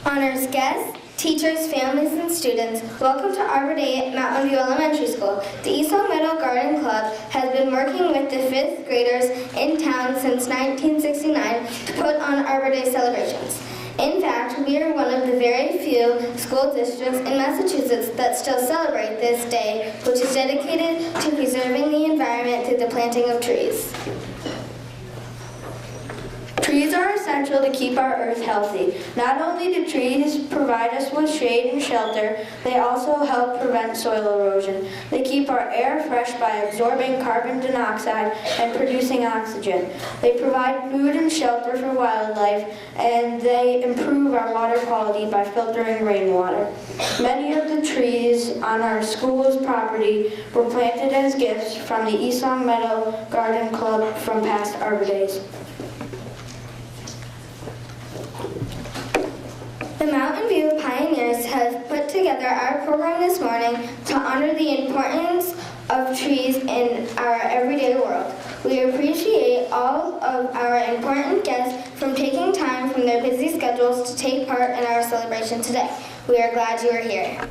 Honors guests, teachers, families, and students, welcome to Arbor Day at Mountainview Elementary School. The East Long Meadow Garden Club has been working with the 5th graders in town since 1969 to put on Arbor Day celebrations. In fact, we are one of the very few school districts in Massachusetts that still celebrate this day, which is dedicated to preserving the environment through the planting of trees. Trees are essential to keep our earth healthy. Not only do trees provide us with shade and shelter, they also help prevent soil erosion. They keep our air fresh by absorbing carbon dioxide and producing oxygen. They provide food and shelter for wildlife, and they improve our water quality by filtering rainwater. Many of the trees on our school's property were planted as gifts from the East Long Meadow Garden Club from past Arbor Days. The Mountainview Pioneers have put together our program this morning to honor the importance of trees in our everyday world. We appreciate all of our important guests from taking time from their busy schedules to take part in our celebration today. We are glad you are here.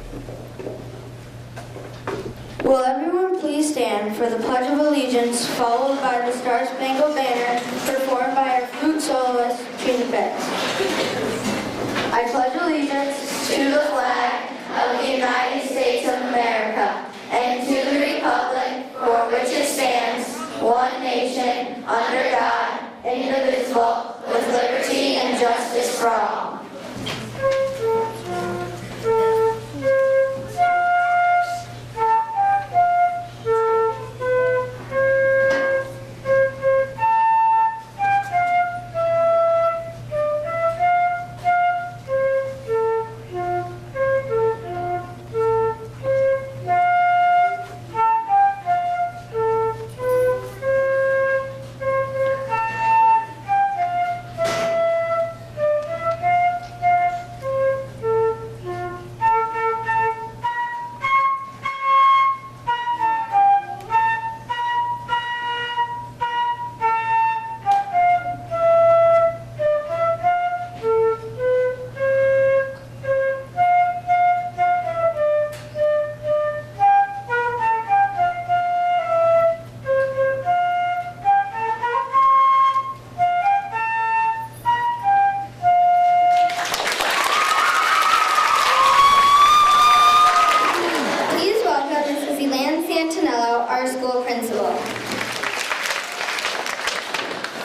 Will everyone please stand for the Pledge of Allegiance, followed by the Star-Spangled Banner, performed by our flute soloist, Trina Betts. I pledge allegiance to the flag of the United States of America and to the republic for which it stands, one nation, under God, indivisible, with liberty and justice for all.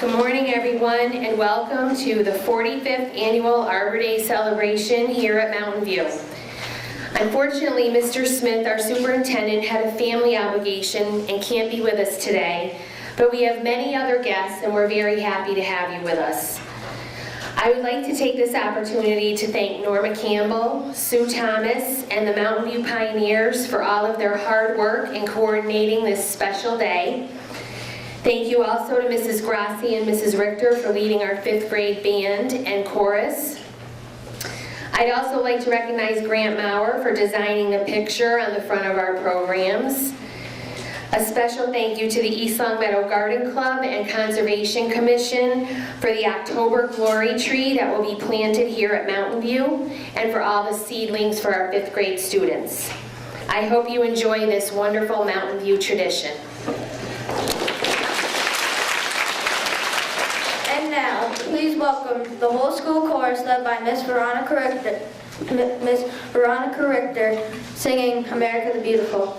Good morning, everyone, and welcome to the 45th Annual Arbor Day celebration here at Mountain View. Unfortunately, Mr. Smith, our superintendent, had a family obligation and can't be with us today, but we have many other guests and we're very happy to have you with us. I would like to take this opportunity to thank Norma Campbell, Sue Thomas, and the Mountain View Pioneers for all of their hard work in coordinating this special day. Thank you also to Mrs. Grassi and Mrs. Richter for leading our 5th grade band and chorus. I'd also like to recognize Grant Maurer for designing the picture on the front of our programs. A special thank you to the East Long Meadow Garden Club and Conservation Commission for the October Glory Tree that will be planted here at Mountain View, and for all the seedlings for our 5th grade students. I hope you enjoy this wonderful Mountain View tradition. And now, please welcome the whole school chorus led by Miss Veronica Richter singing America the Beautiful.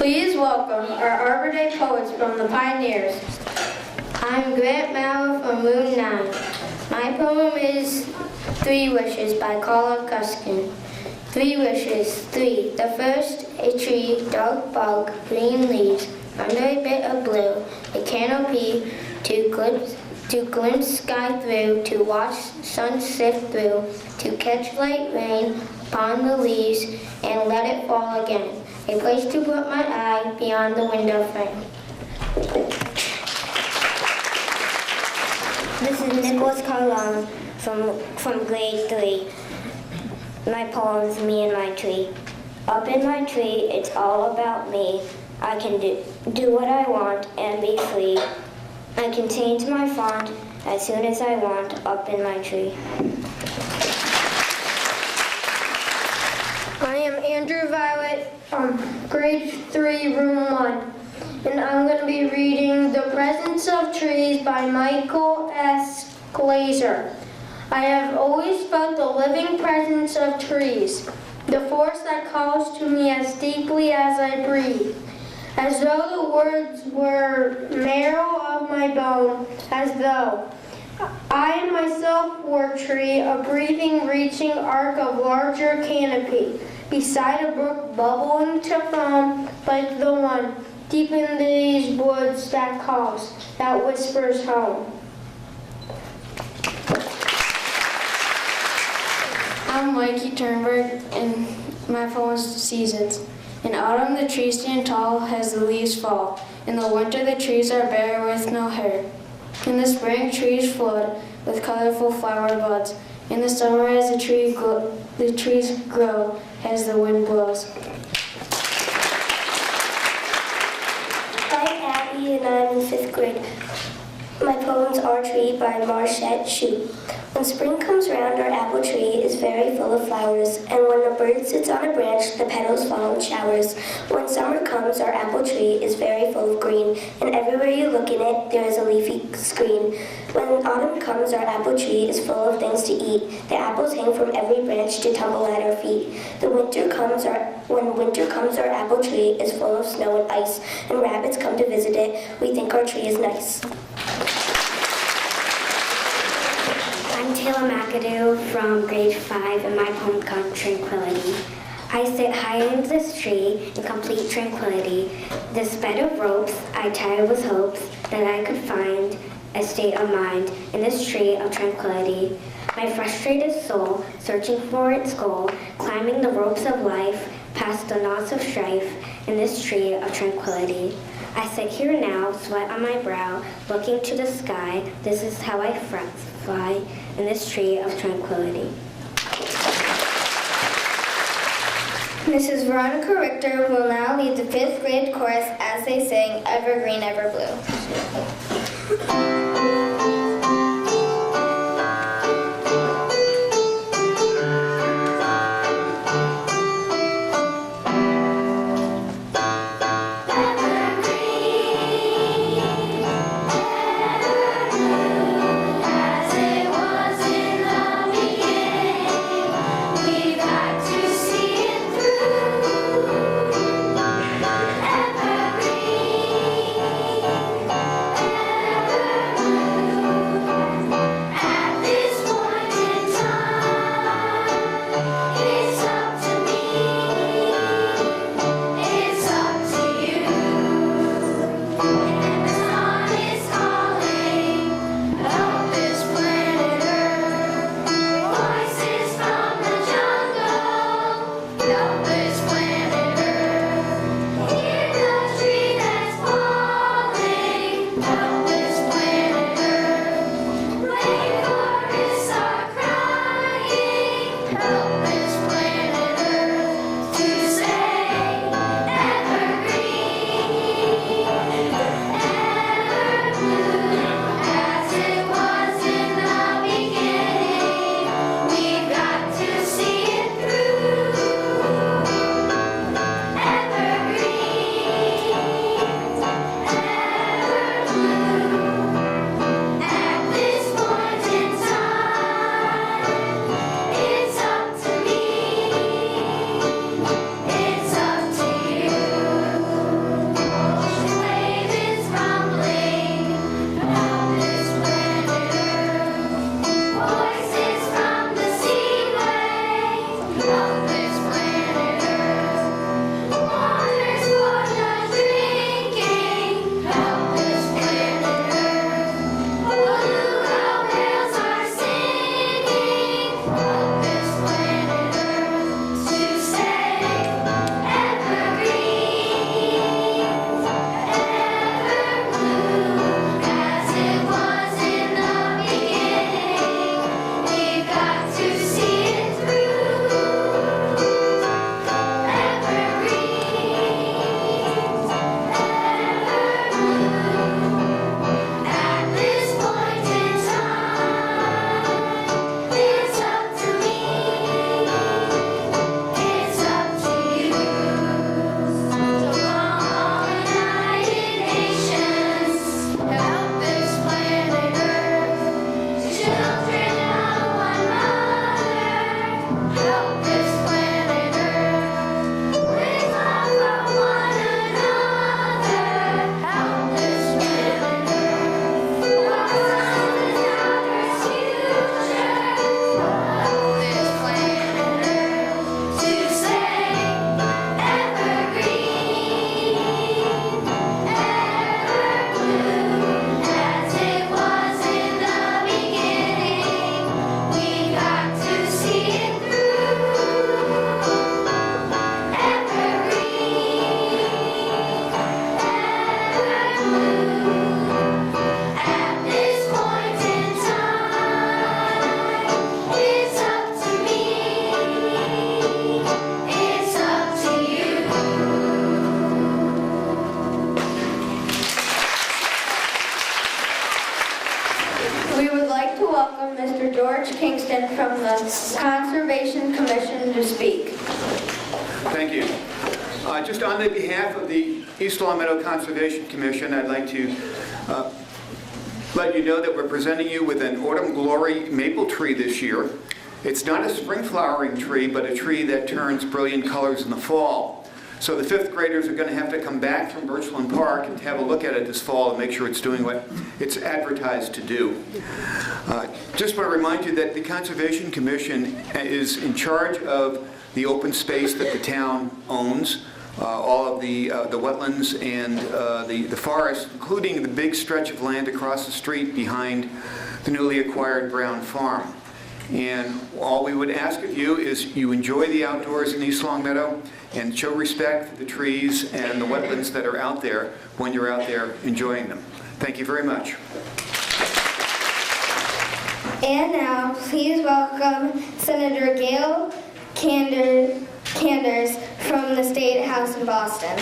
Please welcome our Arbor Day poets from the Pioneers. I'm Grant Maurer from Room 9. My poem is 3 Wishes by Carla Cuskin. 3 wishes, 3. The first, a tree, dark bark, green leaves, under a bit of blue, a canopy to glimpse sky through, to watch sun sift through, to catch light rain upon the leaves and let it fall again. A place to put my eye beyond the window frame. This is Nicholas Carlone from grade 3. My poem is Me and My Tree. Up in my tree, it's all about me. I can do what I want and be free. I can change my font as soon as I want up in my tree. I am Andrew Violet from grade 3, room 1, and I'm going to be reading The Presence of Trees by Michael S. Glazer. I have always felt the living presence of trees, the force that calls to me as deeply as I breathe, as though the words were marrow of my bone, as though I myself were a tree, a breathing, reaching arc of larger canopy, beside a brook bubbling to foam, like the one deep in these woods that calls, that whispers home. I'm Mikey Turnberg, and my poem is Seasons. In autumn, the trees stand tall as the leaves fall. In the winter, the trees are bare with no hair. In the spring, trees float with colorful flower buds. In the summer, as the trees grow as the wind blows. I'm Abby and I'm in 5th grade. My poem's Our Tree by Marchette Shute. When spring comes round, our apple tree is very full of flowers, and when a bird sits on a branch, the petals fall in showers. When summer comes, our apple tree is very full of green, and everywhere you look in it, there is a leafy screen. When autumn comes, our apple tree is full of things to eat. The apples hang from every branch to tumble at our feet. When winter comes, our apple tree is full of snow and ice, and rabbits come to visit it. We think our tree is nice. I'm Taylor McAdoo from grade 5, and my poem called Tranquility. I sit high in this tree in complete tranquility. This bed of ropes I tied with hopes that I could find a state of mind in this tree of tranquility. My frustrated soul, searching for its goal, climbing the ropes of life, past the knots of strife, in this tree of tranquility. I sit here now, sweat on my brow, looking to the sky. This is how I fly in this tree of tranquility. Mrs. Veronica Richter will now lead the 5th grade chorus as they sing Evergreen, Ever Blue. Evergreen, Kingston from the Conservation Commission to speak. Thank you. Just on the behalf of the East Long Meadow Conservation Commission, I'd like to let you know that we're presenting you with an Autumn Glory maple tree this year. It's not a spring flowering tree, but a tree that turns brilliant colors in the fall. So the fifth graders are going to have to come back from Birchland Park and have a look at it this fall and make sure it's doing what it's advertised to do. Just want to remind you that the Conservation Commission is in charge of the open space that the town owns, all of the wetlands and the forest, including the big stretch of land across the street behind the newly acquired Brown Farm. And all we would ask of you is you enjoy the outdoors in East Long Meadow and show respect for the trees and the wetlands that are out there when you're out there enjoying them. Thank you very much. And now, please welcome Senator Gail Kanders from the State House in Boston.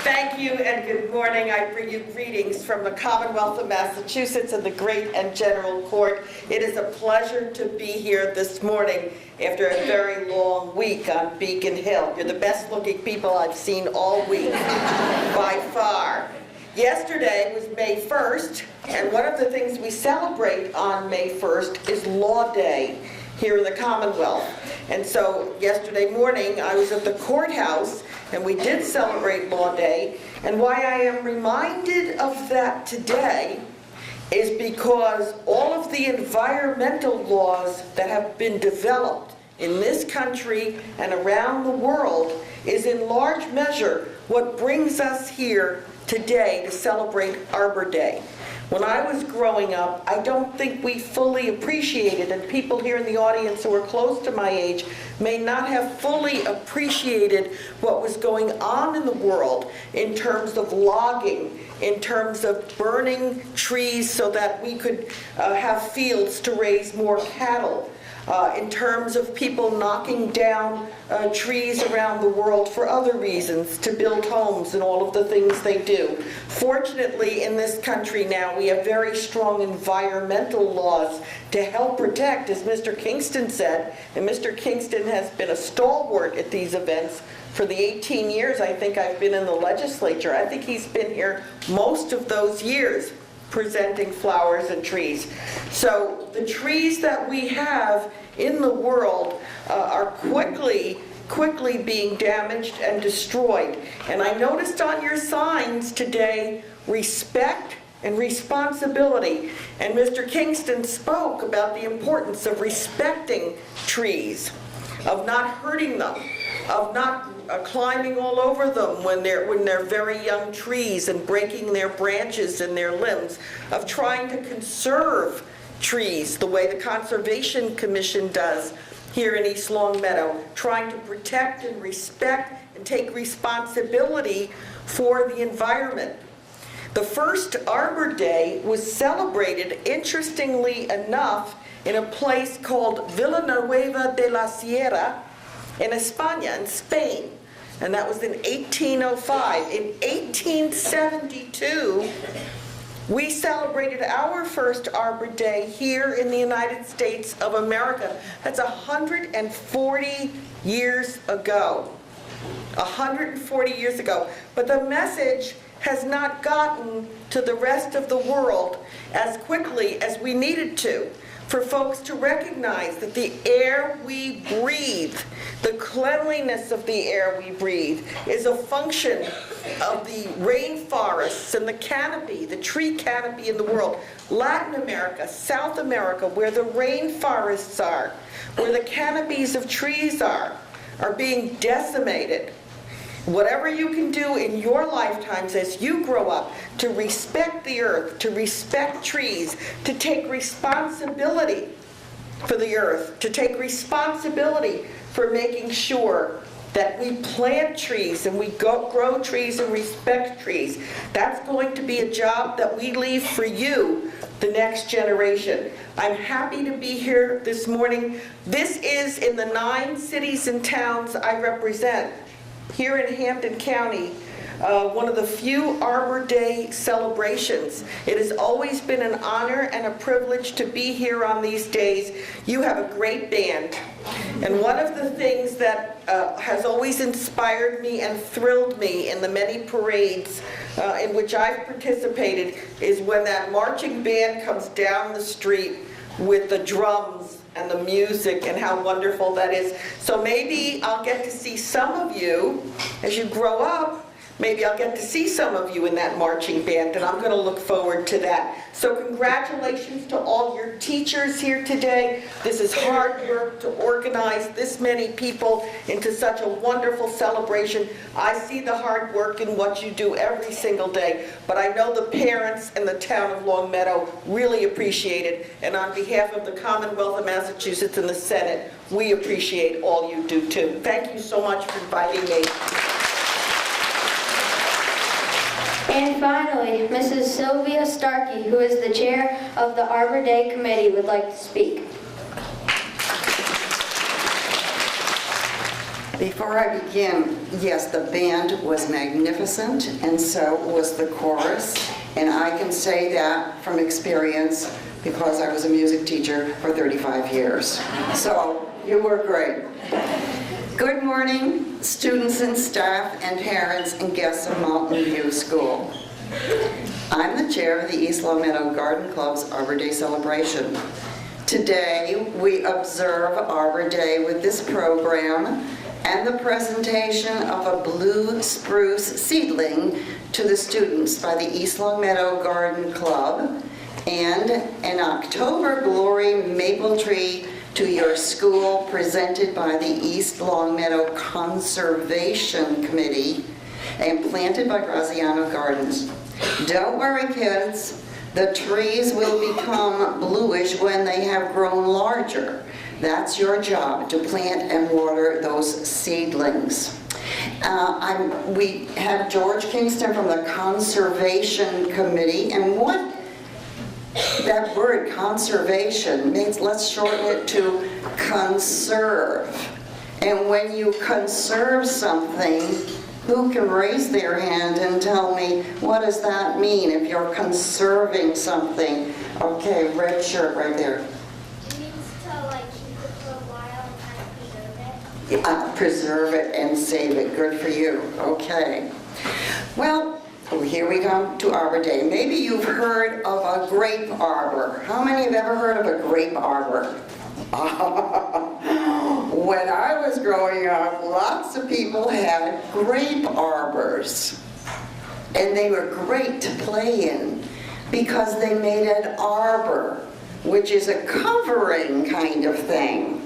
Thank you and good morning. I bring you greetings from the Commonwealth of Massachusetts and the Great and General Court. It is a pleasure to be here this morning after a very long week on Beacon Hill. You're the best looking people I've seen all week, by far. Yesterday was May 1st, and one of the things we celebrate on May 1st is Law Day here in the Commonwealth. And so yesterday morning I was at the courthouse and we did celebrate Law Day, and why I am reminded of that today is because all of the environmental laws that have been developed in this country and around the world is in large measure what brings us here today to celebrate Arbor Day. When I was growing up, I don't think we fully appreciated, and people here in the audience who are close to my age may not have fully appreciated what was going on in the world in terms of logging, in terms of burning trees so that we could have fields to raise more cattle, in terms of people knocking down trees around the world for other reasons, to build homes and all of the things they do. Fortunately, in this country now, we have very strong environmental laws to help protect, as Mr. Kingston said, and Mr. Kingston has been a stalwart at these events for the 18 years I think I've been in the legislature. I think he's been here most of those years presenting flowers and trees. So the trees that we have in the world are quickly being damaged and destroyed. And I noticed on your signs today, respect and responsibility. And Mr. Kingston spoke about the importance of respecting trees, of not hurting them, of not climbing all over them when they're very young trees and breaking their branches and their limbs, of trying to conserve trees the way the Conservation Commission does here in East Longmeadow, trying to protect and respect and take responsibility for the environment. The first Arbor Day was celebrated, interestingly enough, in a place called Villanueva de la Sierra in España, in Spain. And that was in 1805. In 1872, we celebrated our first Arbor Day here in the United States of America. That's 140 years ago. 140 years ago. But the message has not gotten to the rest of the world as quickly as we needed to, for folks to recognize that the air we breathe, the cleanliness of the air we breathe, is a function of the rainforests and the canopy, the tree canopy in the world. Latin America, South America, where the rainforests are, where the canopies of trees are being decimated. Whatever you can do in your lifetimes as you grow up to respect the earth, to respect trees, to take responsibility for the earth, to take responsibility for making sure that we plant trees and we grow trees and respect trees. That's going to be a job that we leave for you, the next generation. I'm happy to be here this morning. This is in the 9 cities and towns I represent. Here in Hampden County, one of the few Arbor Day celebrations. It has always been an honor and a privilege to be here on these days. You have a great band. And one of the things that has always inspired me and thrilled me in the many parades in which I've participated is when that marching band comes down the street with the drums and the music, and how wonderful that is. So maybe I'll get to see some of you as you grow up. Maybe I'll get to see some of you in that marching band, and I'm going to look forward to that. So congratulations to all your teachers here today. This is hard work to organize this many people into such a wonderful celebration. I see the hard work in what you do every single day, but I know the parents and the town of Longmeadow really appreciate it. And on behalf of the Commonwealth of Massachusetts and the Senate, we appreciate all you do too. Thank you so much for inviting me. And finally, Mrs. Sylvia Starkey, who is the chair of the Arbor Day Committee, would like to speak. Before I begin, yes, the band was magnificent, and so was the chorus. And I can say that from experience because I was a music teacher for 35 years. So you were great. Good morning, students and staff and parents and guests of Mountainview School. I'm the chair of the East Longmeadow Garden Club's Arbor Day celebration. Today, we observe Arbor Day with this program and the presentation of a blue spruce seedling to the students by the East Longmeadow Garden Club and an October Glory maple tree to your school presented by the East Longmeadow Conservation Committee and planted by Graziano Gardens. Don't worry, kids, the trees will become bluish when they have grown larger. That's your job, to plant and water those seedlings. We have George Kingston from the Conservation Committee, and what that word conservation means, let's shorten it to conserve. And when you conserve something, who can raise their hand and tell me, what does that mean if you're conserving something? Okay, red shirt right there. It means to keep it for a while and kind of Preserve it and save it. Good for you. Okay. Well, here we come to Arbor Day. Maybe you've heard of a grape arbor. How many have ever heard of a grape arbor? When I was growing up, lots of people had grape arbors. And they were great to play in. because they made an arbor, which is a covering kind of thing.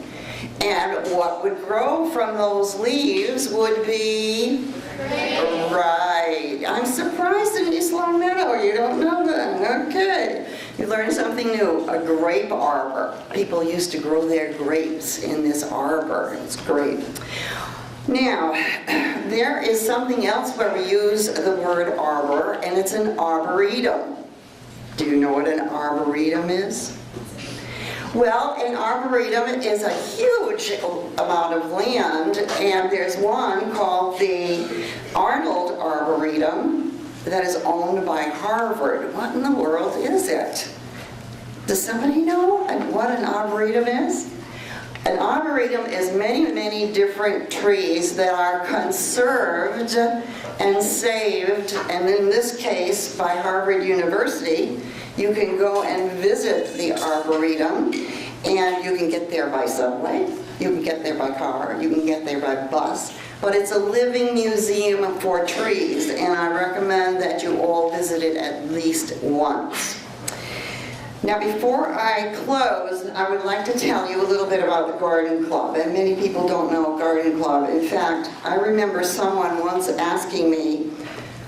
And what would grow from those leaves would be... Right. I'm surprised in East Long Meadow you don't know that. Okay. You learned something new. A grape arbor. People used to grow their grapes in this arbor. It's great. Now, there is something else where we use the word arbor, and it's an arboretum. Do you know what an arboretum is? Well, an arboretum is a huge amount of land, and there's one called the Arnold Arboretum that is owned by Harvard. What in the world is it? Does somebody know what an arboretum is? An arboretum is many, many different trees that are conserved and saved, and in this case, by Harvard University. You can go and visit the Arboretum, and you can get there by subway, you can get there by car, you can get there by bus, but it's a living museum for trees, and I recommend that you all visit it at least once. Now, before I close, I would like to tell you a little bit about the Garden Club, and many people don't know Garden Club. In fact, I remember someone once asking me,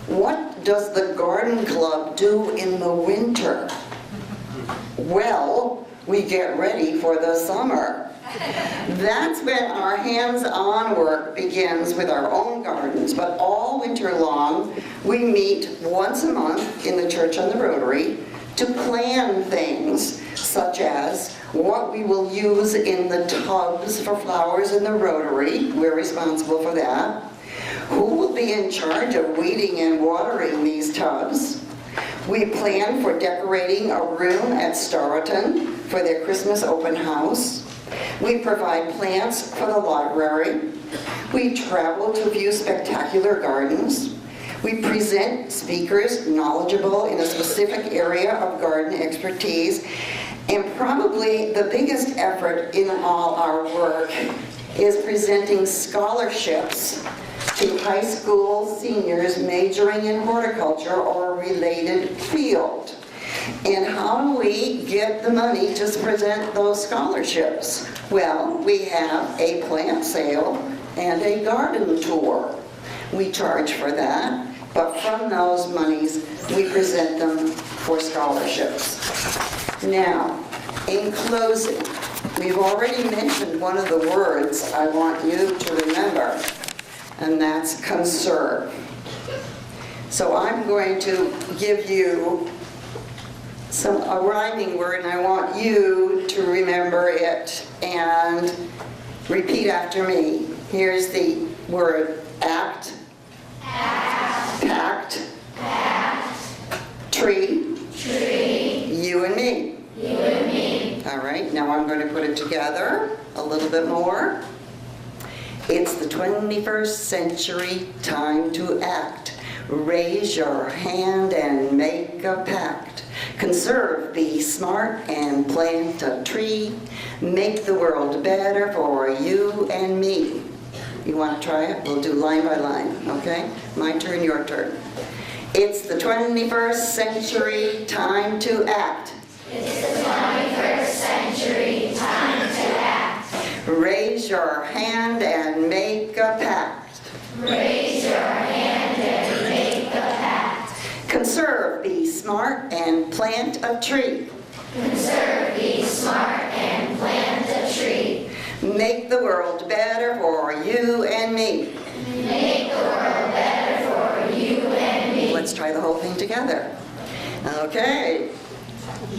what does the Garden Club do in the winter? Well, we get ready for the summer. That's when our hands-on work begins with our own gardens, but all winter long, we meet once a month in the church on the Rotary to plan things such as what we will use in the tubs for flowers in the Rotary. We're responsible for that. Who will be in charge of weeding and watering these tubs? We plan for decorating a room at Starleton for their Christmas open house. We provide plants for the library. We travel to view spectacular gardens. We present speakers knowledgeable in a specific area of garden expertise. And probably the biggest effort in all our work is presenting scholarships to high school seniors majoring in horticulture or a related field. And how do we get the money to present those scholarships? Well, we have a plant sale and a garden tour. We charge for that, but from those monies, we present them for scholarships. Now, in closing, we've already mentioned one of the words I want you to remember, and that's conserve. So I'm going to give you a rhyming word, and I want you to remember it and repeat after me. Here's the word act, pact, tree, you and me. All right, now I'm going to put it together a little bit more. It's the 21st century, time to act. Raise your hand and make a pact. Conserve, be smart, and plant a tree. Make the world better for you and me. You want to try it? We'll do line by line, okay? My turn, your turn. It's the 21st century, time to act. It's the 21st century, time to act. Raise your hand and make a pact. Raise your hand and make a pact. Conserve, be smart, and plant a tree. Conserve, be smart, and plant a tree. Make the world better for you and me. Make the world better for you and me. Let's try the whole thing together. Okay.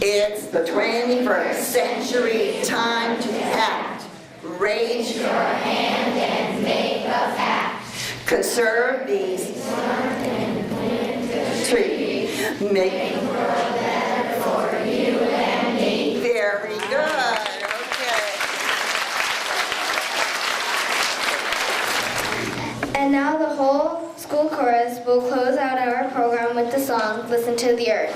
It's the 21st century, time to act. Raise your hand and make a pact. Conserve, be smart, and plant a tree. Make the world better for you and me. Very good. And now the whole school chorus will close out our program with the song, Listen to the Earth.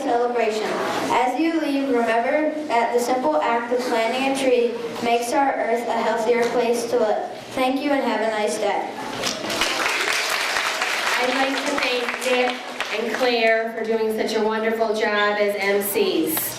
celebration. As you leave, remember that the simple act of planting a tree makes our earth a healthier place to live. Thank you and have a nice day. I'd like to thank Dick and Claire for doing such a wonderful job as MCs.